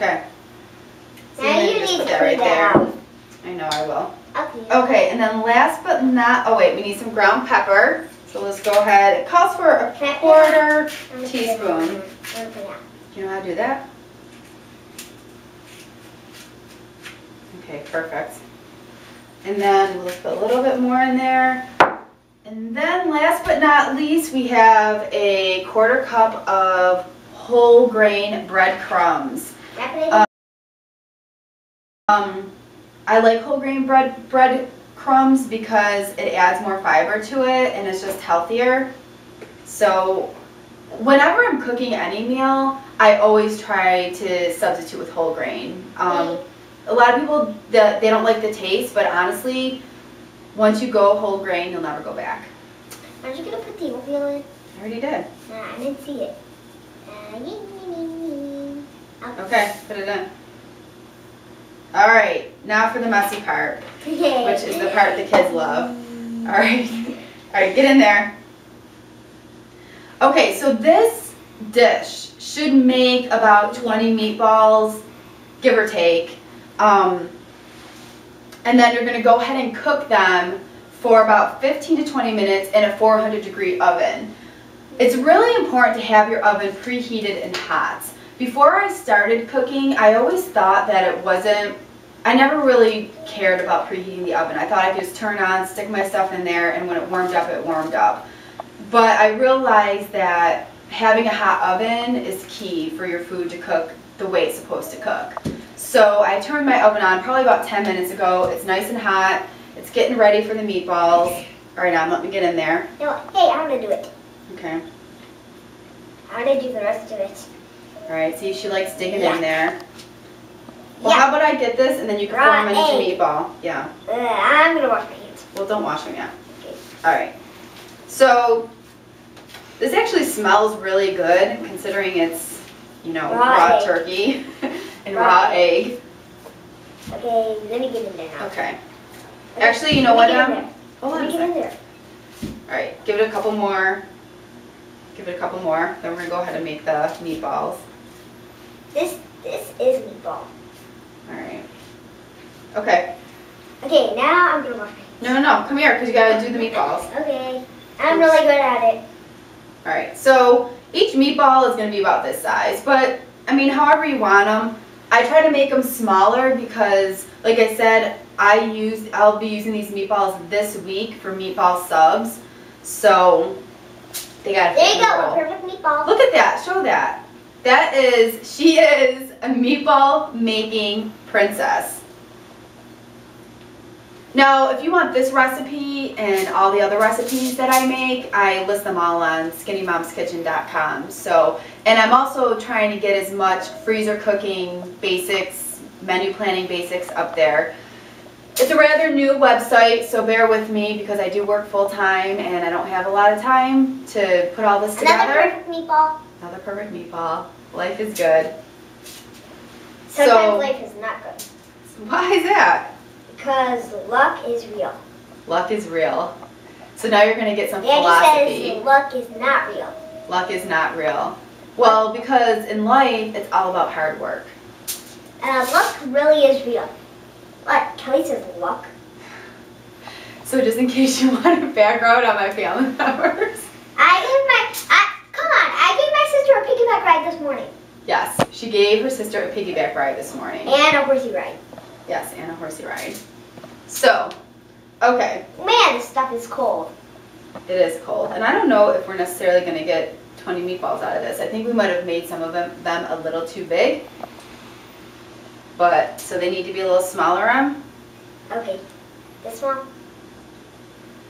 Okay. So now you just need put to that right put there. that out. I know I will. Okay. Okay, and then last but not, oh wait, we need some ground pepper. So let's go ahead. It calls for a quarter teaspoon. You know how to do that? Okay, perfect. And then we'll put a little bit more in there. And then last but not least, we have a quarter cup of whole grain breadcrumbs. I like whole grain breadcrumbs because it adds more fiber to it and it's just healthier. So whenever I'm cooking any meal, I always try to substitute with whole grain. A lot of people, they don't like the taste, but honestly, once you go whole grain, you'll never go back. Aren't you going to put the oatmeal in? I already did. I didn't see it. Okay, put it in. Alright, now for the messy part, which is the part the kids love. Alright, get in there. Okay, so this dish should make about 20 meatballs, give or take. And then you're going to go ahead and cook them for about 15 to 20 minutes in a 400-degree oven. It's really important to have your oven preheated and hot. Before I started cooking, I always thought that it wasn't, I never really cared about preheating the oven. I thought I could just turn on, stick my stuff in there, and when it warmed up, it warmed up. But I realized that having a hot oven is key for your food to cook the way it's supposed to cook. So I turned my oven on probably about 10 minutes ago. It's nice and hot. It's getting ready for the meatballs. All right, now let me get in there. No, hey, I want to do it. Okay. I want to do the rest of it. All right, see, she likes digging in there. Well, how about I get this and then you can form it into meatball. Yeah. I'm going to wash my hands. Well, don't wash them yet. Okay. All right. So this actually smells really good considering it's, you know, raw turkey and raw egg. Okay, let me get in there now. Okay. Actually, you know what? Hold on a Get in second. there. All right, give it a couple more. Give it a couple more. Then we're gonna go ahead and make the meatballs. This is meatball. All right. Okay. Okay, now I'm gonna wash my hands. No. Come here, because you gotta do the meatballs. Okay. I'm really good at it. All right. So each meatball is gonna be about this size, but I mean, however you want them. I try to make them smaller because, like I said, I'll be using these meatballs this week for meatball subs. So they gotta fit There you in the go, bowl. a perfect meatball. Look at that. Show that. She is a meatball making princess. Now, if you want this recipe and all the other recipes that I make, I list them all on skinnymomskitchen.com. So, and I'm also trying to get as much freezer cooking basics, menu planning basics up there. It's a rather new website, so bear with me because I do work full time and I don't have a lot of time to put all this together. Another perfect meatball. Another perfect meatball. Life is good. Sometimes life is not good. Why is that? Because luck is real. Luck is real. So now you're going to get some Daddy philosophy. says luck is not real. Luck is not real. Well, because in life, it's all about hard work. Luck really is real. What? Kelly says luck. So just in case you want a background on my family members. I gave my sister a piggyback ride this morning. Yes, she gave her sister a piggyback ride this morning. And a horsey ride. Yes, and a horsey ride. So, okay. Man, this stuff is cold. It is cold. And I don't know if we're necessarily going to get 20 meatballs out of this. I think we might have made some of them a little too big. But, so they need to be a little smaller, Okay. This one?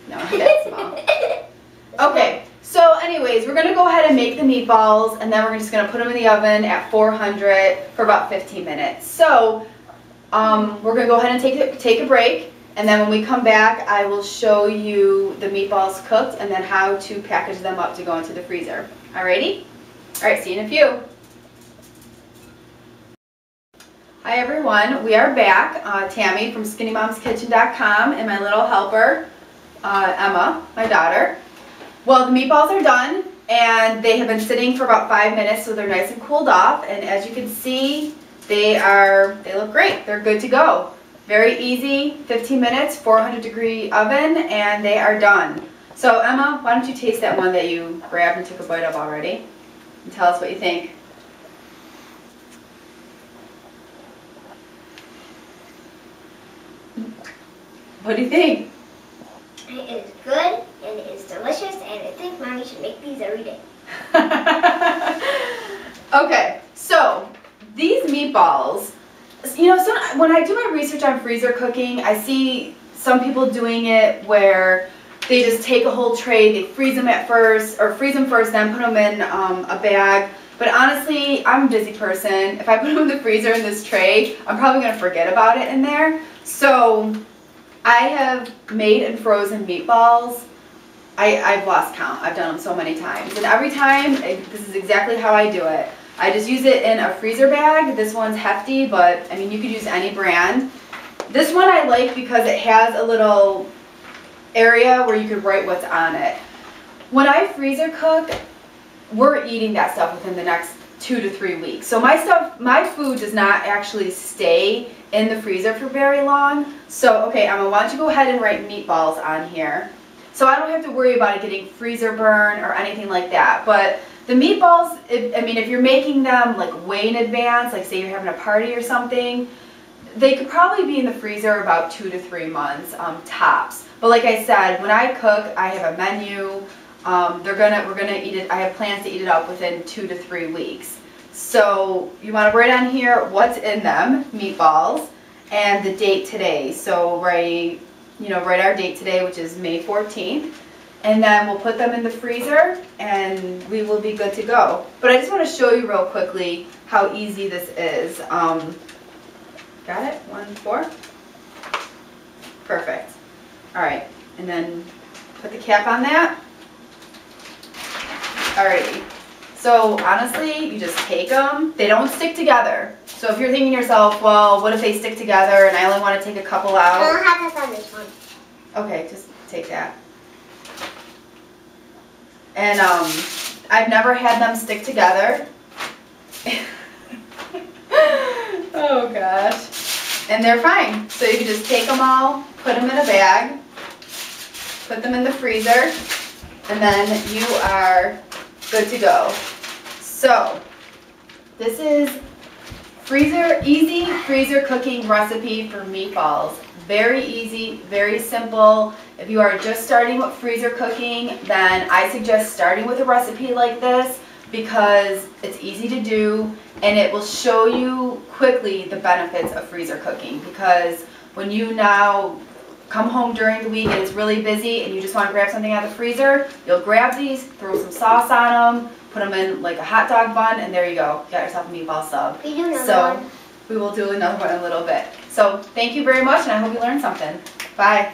No, not that small. Okay, so anyways, we're going to go ahead and make the meatballs, and then we're just going to put them in the oven at 400 for about 15 minutes. So, we're going to go ahead and take a break, and then when we come back, I will show you the meatballs cooked and then how to package them up to go into the freezer. Alrighty? Alright, see you in a few. Hi everyone, we are back. Tammy from SkinnyMomsKitchen.com and my little helper, Emma, my daughter. Well, the meatballs are done and they have been sitting for about 5 minutes, so they're nice and cooled off. And as you can see, they look great. They're good to go. Very easy, 15 minutes, 400-degree oven, and they are done. So Emma, why don't you taste that one that you grabbed and took a bite of already, and tell us what you think. What do you think? It is good, and it is delicious, and I think Mommy should make these every day. Okay, so these meatballs, you know, so when I do my research on freezer cooking, I see some people doing it where they just take a whole tray, they freeze them first, then put them in a bag. But honestly, I'm a busy person. If I put them in the freezer in this tray, I'm probably going to forget about it in there. So I have made and frozen meatballs. I've lost count. I've done them so many times. And every time, this is exactly how I do it. I just use it in a freezer bag. This one's hefty, but I mean, you could use any brand. This one I like because it has a little area where you could write what's on it. When I freezer cook, we're eating that stuff within the next 2 to 3 weeks. So my food does not actually stay in the freezer for very long. So, okay, Emma, why don't you go ahead and write meatballs on here. So I don't have to worry about it getting freezer burn or anything like that. But the meatballs, if you're making them like way in advance, like say you're having a party or something, they could probably be in the freezer about 2 to 3 months, tops. But like I said, when I cook, I have a menu. We're gonna eat it. I have plans to eat it up within 2 to 3 weeks. So you want to write on here what's in them, meatballs, and the date today. So write our date today, which is May 14th. And then we'll put them in the freezer and we will be good to go. But I just want to show you real quickly how easy this is. Got it? 1, 4? Perfect. All right, and then put the cap on that. Alrighty. So honestly, you just take them. They don't stick together. So if you're thinking to yourself, well, what if they stick together and I only want to take a couple out? I don't have that on this one. Okay, just take that. And I've never had them stick together. Oh gosh. And they're fine. So you can just take them all, put them in a bag, put them in the freezer, and then you are good to go. So this is easy freezer cooking recipe for meatballs. Very easy, very simple. If you are just starting with freezer cooking, then I suggest starting with a recipe like this because it's easy to do and it will show you quickly the benefits of freezer cooking. Because when you now come home during the week and it's really busy and you just want to grab something out of the freezer, you'll grab these, throw some sauce on them, put them in like a hot dog bun, and there you go. You got yourself a meatball sub. We do another one. We will do another one in a little bit. So thank you very much, and I hope you learned something. Bye.